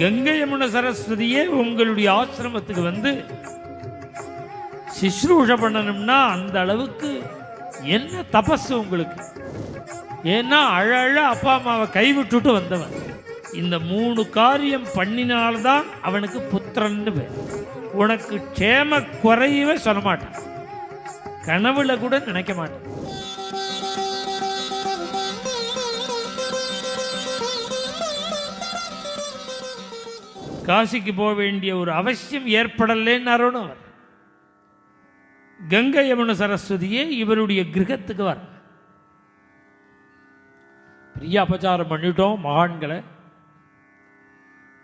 கங்கை யமுன சரஸ்வதியே உங்களுடைய ஆசிரமத்துக்கு வந்து சிஸ்ரூஷ பண்ணணும்னா அந்த அளவுக்கு என்ன தபஸ் உங்களுக்கு. ஏன்னா அழ அப்பா அம்மாவை கைவிட்டுட்டு வந்தவன். இந்த 3 காரியம் பண்ணினால்தான் அவனுக்கு புத்திரன்னு பேர். உனக்கு க்ஷேம குறையவே சொல்ல மாட்டான், கனவுல கூட நினைக்க மாட்டான். காசிக்கு போக வேண்டிய ஒரு அவசியம் ஏற்படலேன்னு அவர். கங்கை யமுன சரஸ்வதியே இவருடைய கிரகத்துக்கு வர பெரிய அபச்சாரம் பண்ணிட்டோம், மகான்களை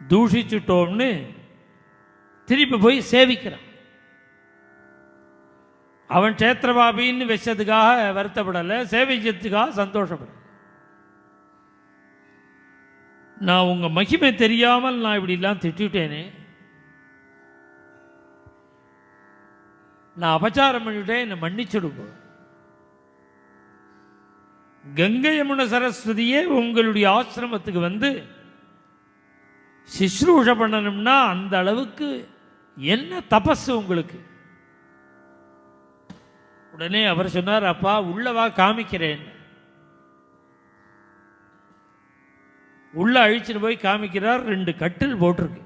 தூஷிச்சுட்டோம்னு திருப்பி போய் சேவிக்கிறான். அவன் க்ஷேத்திரபாபின்னு வச்சதுக்காக வருத்தப்படலை, சேவிச்சதுக்காக சந்தோஷப்படலை. நான் உங்க மகிமை தெரியாமல் நான் இப்படிலாம் திட்டேனே, நான் அபச்சாரம் பண்ணிவிட்டேன், என்னை மன்னிச்சுடுங்க. கங்கை யமுன சரஸ்வதியே உங்களுடைய ஆசிரமத்துக்கு வந்து சிஸ்ரூஷ பண்ணணும்னா அந்த அளவுக்கு என்ன தபஸ் உங்களுக்கு. உடனே அவர் சொன்னார், அப்பா உள்ளவா காமிக்கிறேன். உள்ள அழிச்சுட்டு போய் காமிக்கிறார். 2 கட்டில் போட்டிருக்கு.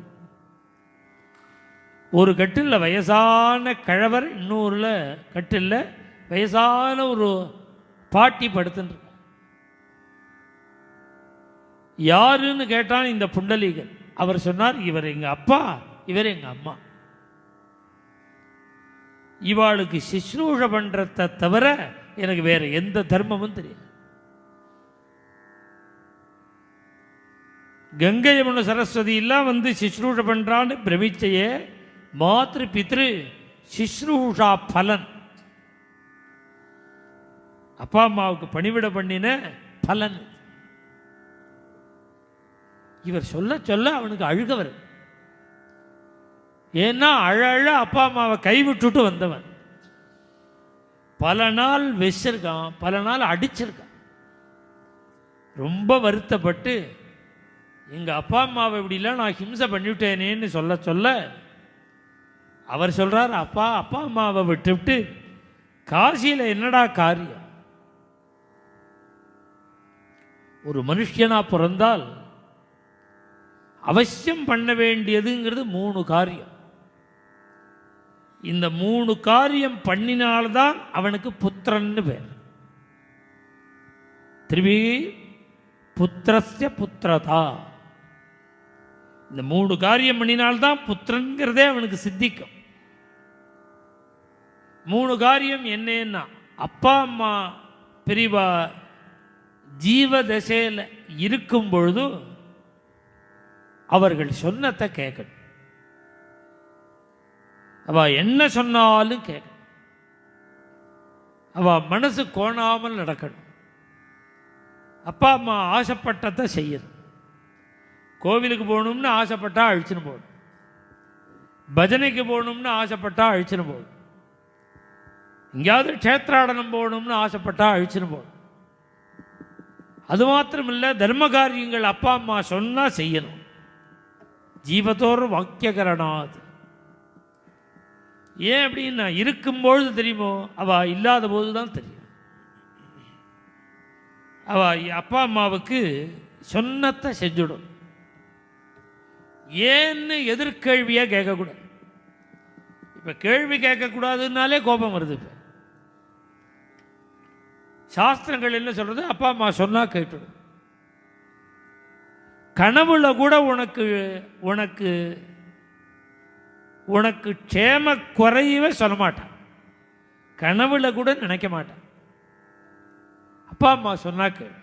ஒரு கட்டில் வயசான கழவர், இன்னொருல கட்டில் வயசான ஒரு பாட்டி படுத்துட்டு. யாருன்னு கேட்டான் இந்த புண்டலீகன். அவர் சொன்னார், இவர் எங்க அப்பா, இவர் எங்க அம்மா. இவாளுக்கு சிஸ்ரூஷ பண்றதை தவிர எனக்கு வேற எந்த தர்மமும் தெரியாது. கங்கை யமுன சரஸ்வதி எல்லாம் வந்து சிஸ்ரூஷ பண்றான்னு பிரமிச்சையே. மாத்ரு பித்ரு சிஸ்ரூஷா பலன், அப்பா அம்மாவுக்கு பணிவிட பண்ணின பலன். இவர் சொல்ல சொல்ல அவனுக்கு அழுக வரும். ஏன்னா அழ அப்பா அம்மாவை கைவிட்டுட்டு வந்தவன். பல நாள் வச்சிருக்கான், பல நாள் அடிச்சிருக்கான். ரொம்ப வருத்தப்பட்டு எங்க அப்பா அம்மாவை இப்படிலாம் நான் ஹிம்சை பண்ணிவிட்டேனேன்னு சொல்ல சொல்ல அவர் சொல்றார், அப்பா அப்பா அம்மாவை விட்டு காசியில் என்னடா காரியம். ஒரு மனுஷனா பிறந்தால் அவசியம் பண்ண வேண்டியதுங்கிறது 3 காரியம். இந்த 3 காரியம் பண்ணினால்தான் அவனுக்கு புத்திரன்னு பேர். திரும்பி புத்திரஸ்ய புத்திரதா, இந்த 3 காரியம் பண்ணினால்தான் புத்திரன்கிறதே அவனுக்கு சித்திக்கும். 3 காரியம் என்னன்னா, அப்பா அம்மா பெரியவா ஜீவ தசையில் இருக்கும் பொழுது அவர்கள் சொன்னதை கேட்கணும். அவ என்ன சொன்னாலும் கேட்கணும். அவ மனசு கோணாமல் நடக்கணும். அப்பா அம்மா ஆசைப்பட்டதை செய்யணும். கோவிலுக்கு போகணும்னு ஆசைப்பட்டா அழிச்சுன்னு போகணும். பஜனைக்கு போகணும்னு ஆசைப்பட்டா அழிச்சுன்னு போகணும். எங்கேயாவது க்ஷேத்ராடனம் போகணும்னு ஆசைப்பட்டா அழிச்சுன்னு போகணும். அது மாத்திரமில்லை, தர்ம காரியங்கள் அப்பா அம்மா சொன்னால் செய்யணும். ஜீவத்தோர் வாக்கியகரணாது. ஏன் அப்படின்னா, இருக்கும்பொழுது தெரியுமோ, அவள் இல்லாத போது தான் தெரியும். அவள் அப்பா அம்மாவுக்கு சொன்னத்தை செஞ்சுடும். ஏன்னு எதிர்கேள்வியாக கேட்கக்கூடாது. இப்போ கேள்வி கேட்கக்கூடாதுன்னாலே கோபம் வருது. இப்போ சாஸ்திரங்கள் என்ன சொல்கிறது, அப்பா அம்மா சொன்னால் கேட்டுடும். கனவுல கூட உனக்கு உனக்கு உனக்கு க்ஷேம குறையவே சொல்ல மாட்டான், கனவுல கூட நினைக்க மாட்டான். அப்பா அம்மா சொன்னா கேளு.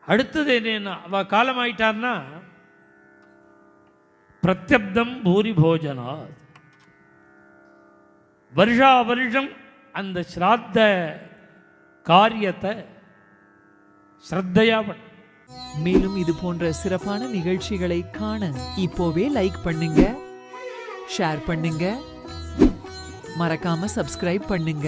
அடுத்தது என்னன்னா, அவ காலமாயிட்டான்னா பிரத்யப்தம் பூரி போஜனா, வருஷா வருஷம் அந்த ஸ்ராத்த காரியத்தை ஸ்ரத்தையா பண்ண. மேலும் இது போன்ற சிறப்பான நிகழ்ச்சிகளை காண இப்போவே லைக் பண்ணுங்க, ஷேர் பண்ணுங்க, மறக்காம சப்ஸ்கிரைப் பண்ணுங்க.